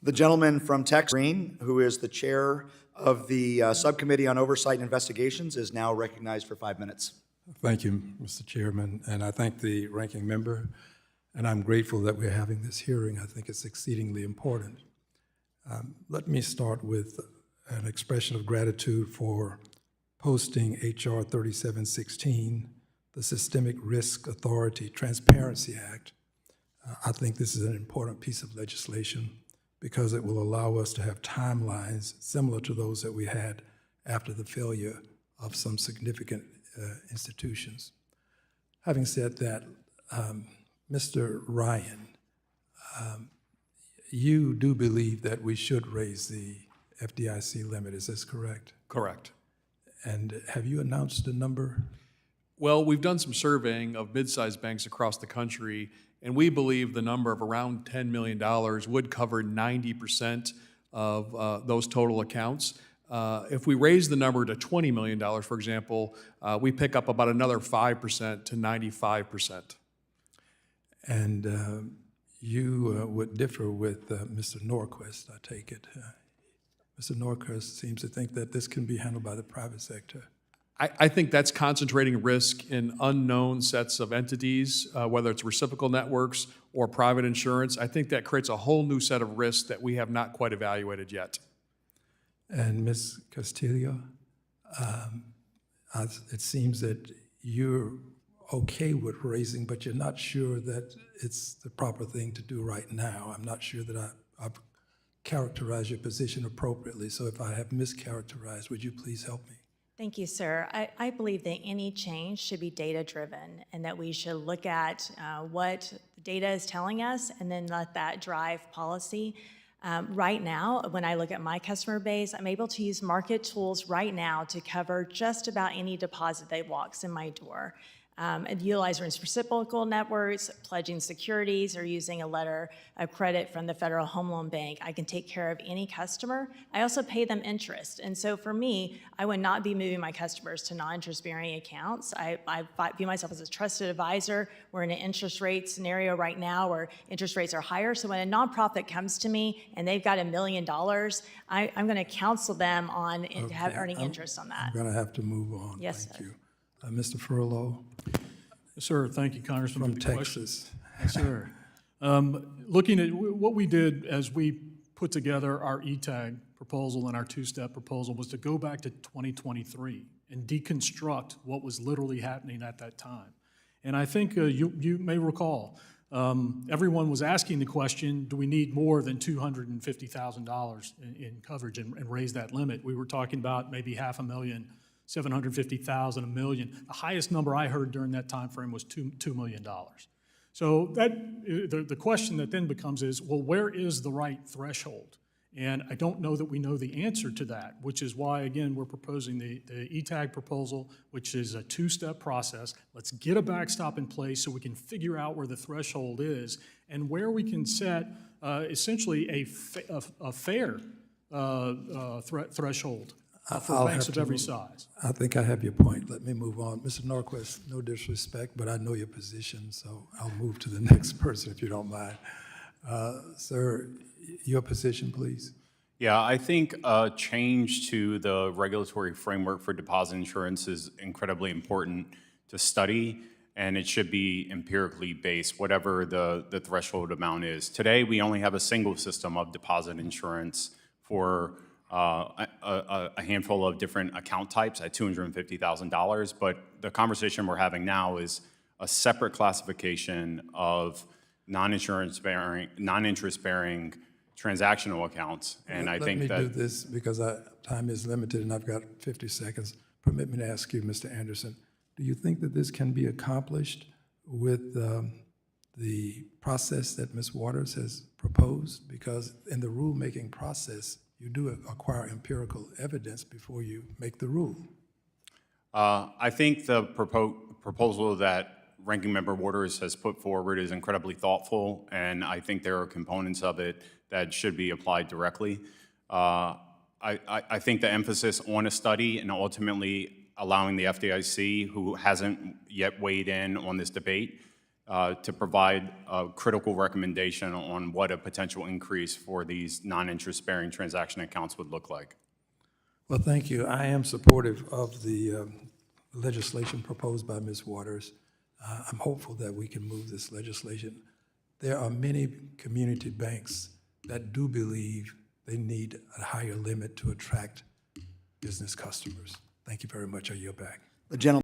The gentleman from Texas, Green, who is the chair of the Subcommittee on Oversight and Investigations, is now recognized for 5 minutes. Thank you, Mr. Chairman, and I thank the ranking member, and I'm grateful that we're having this hearing. I think it's exceedingly important. Let me start with an expression of gratitude for posting H.R. 3716, the Systemic Risk Authority Transparency Act. I think this is an important piece of legislation because it will allow us to have timelines similar to those that we had after the failure of some significant institutions. Having said that, Mr. Ryan, you do believe that we should raise the FDIC limit, is this correct? Correct. And have you announced a number? Well, we've done some surveying of mid-sized banks across the country, and we believe the number of around $10 million would cover 90% of those total accounts. If we raise the number to $20 million, for example, we pick up about another 5% to 95%. And you would differ with Mr. Norquist, I take it. Mr. Norquist seems to think that this can be handled by the private sector. I think that's concentrating risk in unknown sets of entities, whether it's reciprocal networks or private insurance. I think that creates a whole new set of risks that we have not quite evaluated yet. And Ms. Castillo, it seems that you're okay with raising, but you're not sure that it's the proper thing to do right now. I'm not sure that I've characterized your position appropriately, so if I have mischaracterized, would you please help me? Thank you, sir. I believe that any change should be data-driven and that we should look at what the data is telling us and then let that drive policy. Right now, when I look at my customer base, I'm able to use market tools right now to cover just about any deposit that walks in my door. And utilize reciprocal networks, pledging securities, or using a letter of credit from the Federal Home Loan Bank. I can take care of any customer. I also pay them interest. And so for me, I would not be moving my customers to non-interest-bearing accounts. I view myself as a trusted advisor. We're in an interest rate scenario right now where interest rates are higher. So when a nonprofit comes to me and they've got $1 million, I'm going to counsel them on earning interest on that. I'm going to have to move on. Yes, Thank sir. you. Mr. Furlow Yes, sir. Thank you, Congressman. from for the question. Texas. Yes, sir. Looking at what we did as we put together our ETAG proposal and our two-step proposal was to go back to 2023 and deconstruct what was literally happening at that time. And I think you may recall, everyone was asking the question, do we need more than $250,000 in coverage and raise that limit? We were talking about maybe $500,000, $750,000, $1 million. The highest number I heard during that time frame was $2 million. So the question that then becomes is, well, where is the right threshold? And I don't know that we know the answer to that, which is why, again, we're proposing the ETAG proposal, which is a two-step process. Let's get a backstop in place so we can figure out where the threshold is and where we can set essentially a fair threshold for banks of every size. I think I have your point. Let me move on. Mr. Norquist, no disrespect, but I know your position, so I'll move to the next person if you don't mind. Sir, your position, please. Yeah, I think a change to the regulatory framework for deposit insurance is incredibly important to study, and it should be empirically based, whatever the threshold amount is. Today, we only have a single system of deposit insurance for a handful of different account types at $250,000, but the conversation we're having now is a separate classification of non-interest-bearing transactional accounts, and I think that— Let me do this because time is limited and I've got 50 seconds. Permit me to ask you, Mr. Anderson, do you think that this can be accomplished with the process that Ms. Waters has proposed? Because in the rulemaking process, you do acquire empirical evidence before you make the rule. I think the proposal that Ranking Member Waters has put forward is incredibly thoughtful, and I think there are components of it that should be applied directly. I think the emphasis on a study and ultimately allowing the FDIC, who hasn't yet weighed in on this debate, to provide a critical recommendation on what a potential increase for these non-interest-bearing transaction accounts would look like. Well, thank you. I am supportive of the legislation proposed by Ms. Waters. I'm hopeful that we can move this legislation. There are many community banks that do believe they need a higher limit to attract business customers. Thank you very much. I yield back. The gentleman